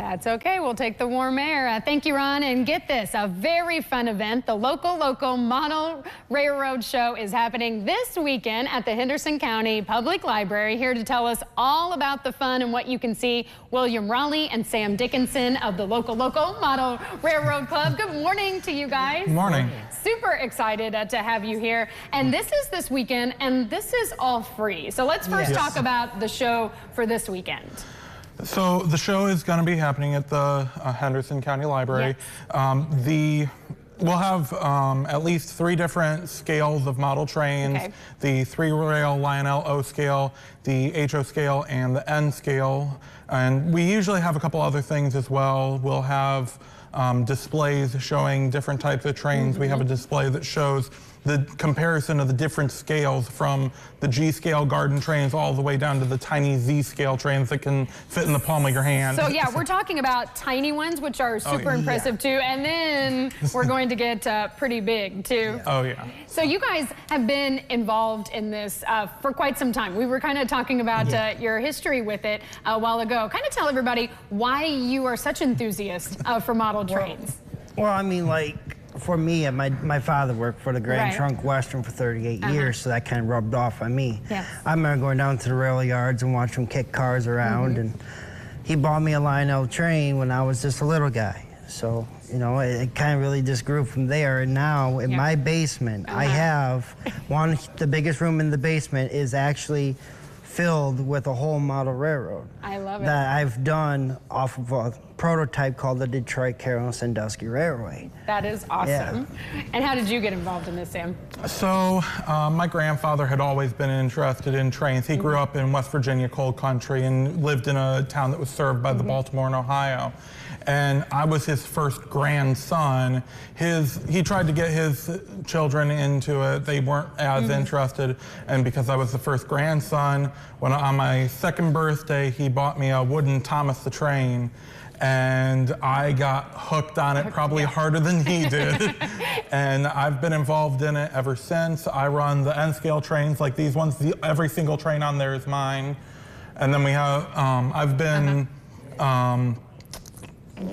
That's okay. We'll take the warm air. Thank you, Ron. And get this, a very fun event. The Local Model Railroad Show is happening this weekend at the Henderson County Public Library. Here to tell us all about the fun and what you can see, William Raleigh and Sam Dickinson of the Local Model Railroad Club. Good morning to you guys. Good morning. Super excited to have you here. And this is this weekend, and this is all free. So let's first talk about the show for this weekend. So the show is going to be happening at the Henderson County Library. Yes. We'll have at least 3 different scales of model trains, the 3-rail Lionel O scale, the HO scale, and the N scale. And we usually have a couple other things as well. We'll have displays showing different types of trains. We have a display that shows the comparison of the different scales from the G scale garden trains all the way down to the tiny Z scale trains that can fit in the palm of your hand. So yeah, we're talking about tiny ones, which are super impressive too, and then we're going to get pretty big too. Oh yeah. So you guys have been involved in this for quite some time. We were kind of talking about your history with it a while ago. Kind of tell everybody why you are such enthusiasts for model trains. Well, I mean, like, for me, my father worked for the Grand Trunk Western for 38 years, so that kind of rubbed off on me. Yes. I remember going down to the rail yards and watching him kick cars around, and he bought me a Lionel train when I was just a little guy. So, you know, it kind of really just grew from there. And now in my basement, I have the biggest room in the basement is actually filled with a whole model railroad. I love it. That I've done off of a prototype called the Detroit, Carroll, Sandusky Railway. That is awesome. And how did you get involved in this, Sam? So my grandfather had always been interested in trains. He grew up in West Virginia coal country and lived in a town that was served by the Baltimore and Ohio. And I was his first grandson. He tried to get his children into it. They weren't as interested. And because I was the first grandson, when on my 2nd birthday, he bought me a wooden Thomas the Train. And I got hooked on it probably harder than he did. And I've been involved in it ever since. I run the N-scale trains like these ones. Every single train on there is mine. And then we have, I've been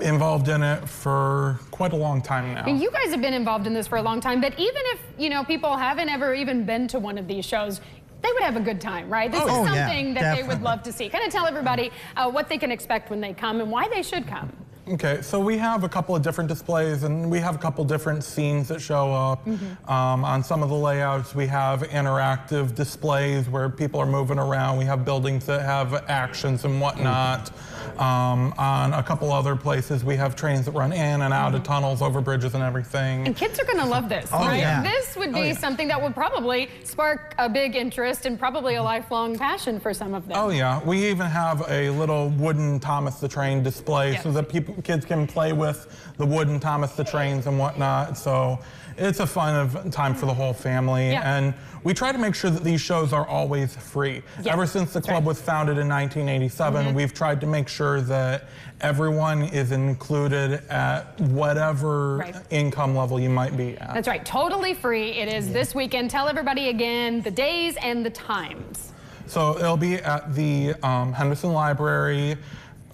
involved in it for quite a long time now. And you guys have been involved in this for a long time, but even if, you know, people haven't ever even been to one of these shows, they would have a good time, right? This is something that they would love to see. Kind of tell everybody what they can expect when they come and why they should come. Okay, so we have a couple of different displays and we have a couple different scenes that show up. On some of the layouts, we have interactive displays where people are moving around. We have buildings that have actions and whatnot. On a couple other places, we have trains that run in and out of tunnels, over bridges and everything. And kids are gonna love this, right? This would be something that would probably spark a big interest and probably a lifelong passion for some of them. Oh yeah, we even have a little wooden Thomas the Train display so that kids can play with the wooden Thomas the Trains and whatnot. So it's a fun time for the whole family. And we try to make sure that these shows are always free. Ever since the club was founded in 1987, we've tried to make sure that everyone is included at whatever income level you might be at. That's right, totally free. It is this weekend. Tell everybody again the days and the times. So it'll be at the Henderson Library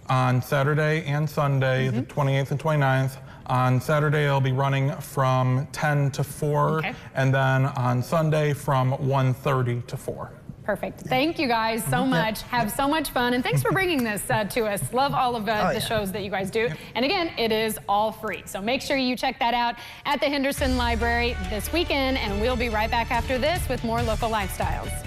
on Saturday and Sunday, the 28th and 29th. On Saturday, it'll be running from 10 to 4, and then on Sunday from 1:30 to 4. Perfect. Thank you guys so much. Have so much fun, and thanks for bringing this to us. Love all of the shows that you guys do. And again, it is all free. So make sure you check that out at the Henderson Library this weekend, and we'll be right back after this with more local lifestyles.